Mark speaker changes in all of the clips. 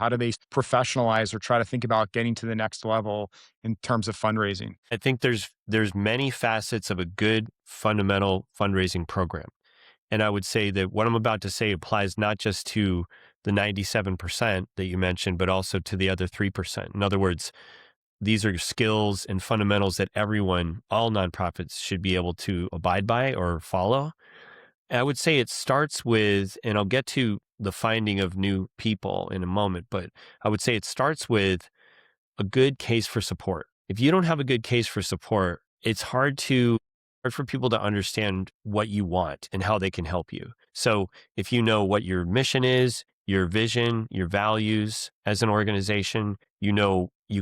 Speaker 1: How do they professionalize or try to think about getting to the next level in terms of fundraising?
Speaker 2: I think there's many facets of a good fundamental fundraising program. And I would say that what I'm about to say applies not just to the 97% that you mentioned, but also to the other 3%. In other words, these are skills and fundamentals that everyone, all nonprofits should be able to abide by or follow. I would say it starts with, and I'll get to the finding of new people in a moment, but I would say it starts with a good case for support. If you don't have a good case for support, it's hard for people to understand what you want and how they can help you. So if you know what your mission is, your vision, your values as an organization, you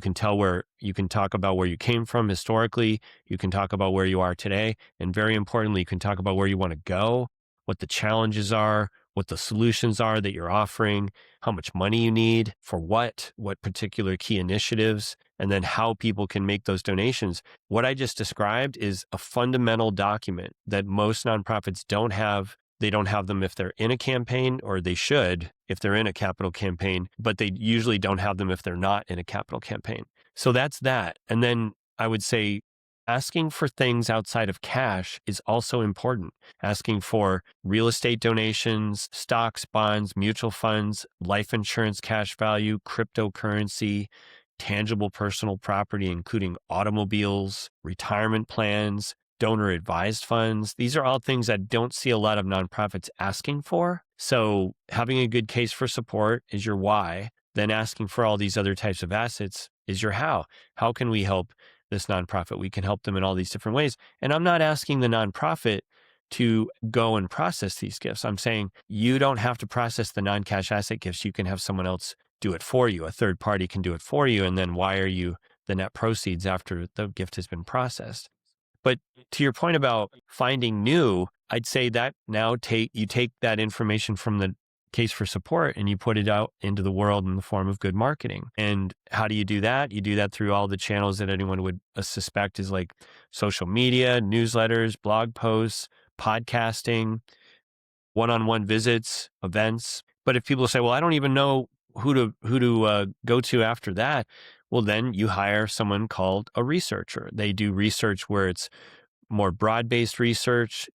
Speaker 2: can tell where you can talk about where you came from historically, you can talk about where you are today, and very importantly, you can talk about where you want to go, what the challenges are, what the solutions are that you're offering, how much money you need for what particular key initiatives, and then how people can make those donations. What I just described is a fundamental document that most nonprofits don't have. They don't have them if they're in a campaign, or they should if they're in a capital campaign, but they usually don't have them if they're not in a capital campaign. So that's that. And then I would say asking for things outside of cash is also important. Asking for real estate donations, stocks, bonds, mutual funds, life insurance cash value, cryptocurrency, tangible personal property, including automobiles, retirement plans, donor advised funds. These are all things I don't see a lot of nonprofits asking for. So having a good case for support is your why. Then asking for all these other types of assets is your how. How can we help this nonprofit? We can help them in all these different ways. And I'm not asking the nonprofit to go and process these gifts. I'm saying you don't have to process the non-cash asset gifts. You can have someone else do it for you. A third party can do it for you and then wire you the net proceeds after the gift has been processed. But to your point about finding new, I'd say that now you take that information from the case for support and you put it out into the world in the form of good marketing. And how do you do that? You do that through all the channels that anyone would suspect is like social media, newsletters, blog posts, podcasting, one-on-one visits, events. But if people say, well, I don't even know who to go to after that, well, then you hire someone called a researcher. They do research where it's more broad-based research,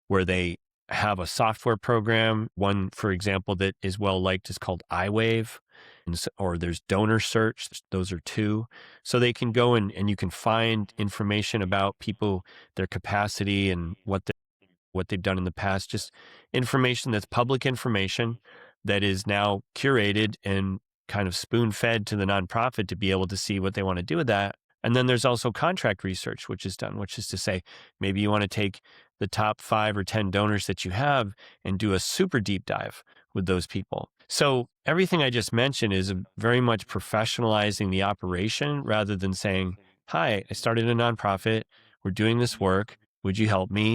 Speaker 2: where they have a software program. One, for example, that is well liked is called iWave, or there's Donor Search. Those are two. So they can go and you can find information about people, their capacity, and what they've done in the past. Just information that's public information that is now curated and kind of spoon-fed to the nonprofit to be able to see what they want to do with that. And then there's also contract research, which is done, which is to say, maybe you want to take the top 5 or 10 donors that you have and do a super deep dive with those people. So everything I just mentioned is very much professionalizing the operation rather than saying, hi, I started a nonprofit. We're doing this work. Would you help me?